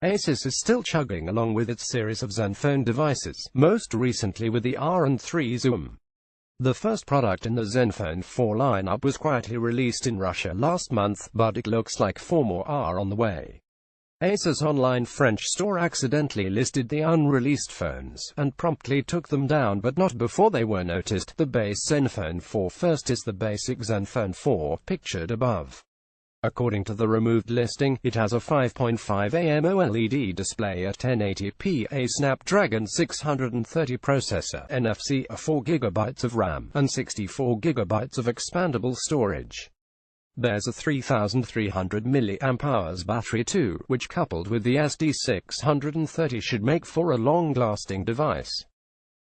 Asus is still chugging along with its series of zenfone devices, most recently with the R3 Zoom. The first product in the Zenfone 4 lineup was quietly released in Russia last month, but it looks like 4 more are on the way. Asus' online French store accidentally listed the unreleased phones, and promptly took them down, but not before they were noticed. The base Zenfone 4 first is the basic Zenfone 4, pictured above. According to the removed listing, it has a 5.5 AMOLED display at 1080p, a Snapdragon 630 processor, NFC, 4GB of RAM, and 64GB of expandable storage. There's a 3300 mAh battery too, which coupled with the SD630 should make for a long-lasting device.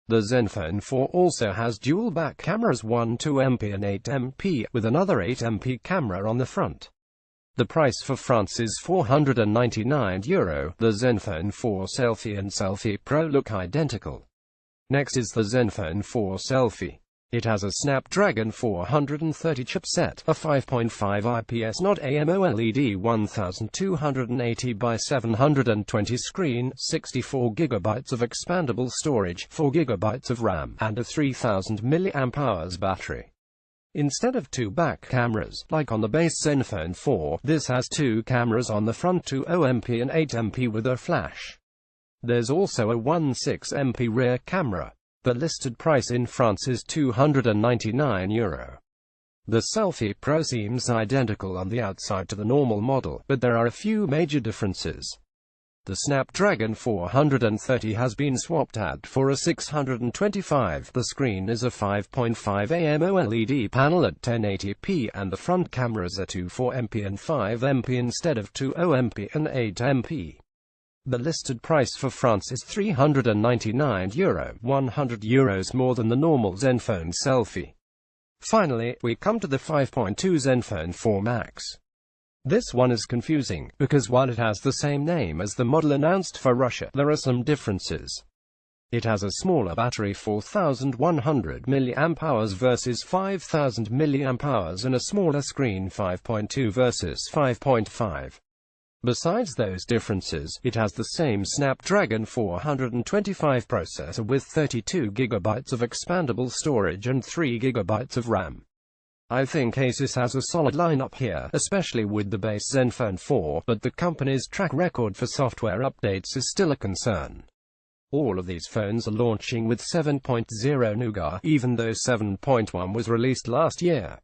The Zenfone 4 also has dual back cameras, one 2MP and 8MP, with another 8MP camera on the front. The price for France is €499. The Zenfone 4 Selfie and Selfie Pro look identical. Next is the Zenfone 4 Selfie. It has a Snapdragon 430 chipset, a 5.5 IPS not AMOLED 1280 by 720 screen, 64GB of expandable storage, 4GB of RAM, and a 3000 mAh battery. Instead of 2 back cameras, like on the base Zenfone 4, this has 2 cameras on the front, 2MP and 8MP with a flash. There's also a 16MP rear camera. The listed price in France is €299. The Selfie Pro seems identical on the outside to the normal model, but there are a few major differences. The Snapdragon 430 has been swapped out for a 625. The screen is a 5.5 AMOLED panel at 1080p, and the front cameras are 2 4MP and 5MP instead of 2 OMP and 8MP. The listed price for France is €399, €100 more than the normal Zenfone Selfie. Finally, we come to the 5.2 Zenfone 4 Max. This one is confusing, because while it has the same name as the model announced for Russia, there are some differences. It has a smaller battery, 4100 mAh versus 5000 mAh, and a smaller screen, 5.2 versus 5.5. Besides those differences, it has the same Snapdragon 425 processor with 32GB of expandable storage and 3GB of RAM. I think Asus has a solid lineup here, especially with the base Zenfone 4, but the company's track record for software updates is still a concern. All of these phones are launching with 7.0 Nougat, even though 7.1 was released last year.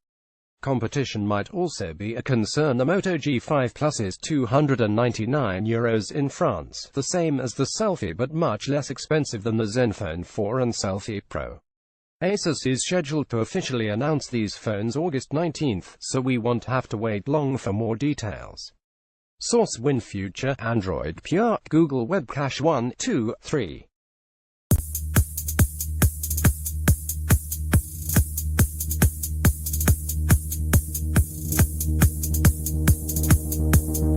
Competition might also be a concern. The Moto G5 Plus is €299 in France, the same as the Selfie but much less expensive than the Zenfone 4 and Selfie Pro. Asus is scheduled to officially announce these phones August 19th, so we won't have to wait long for more details. Source: WinFuture, Android Pure, Google Web Cache 1, 2, 3.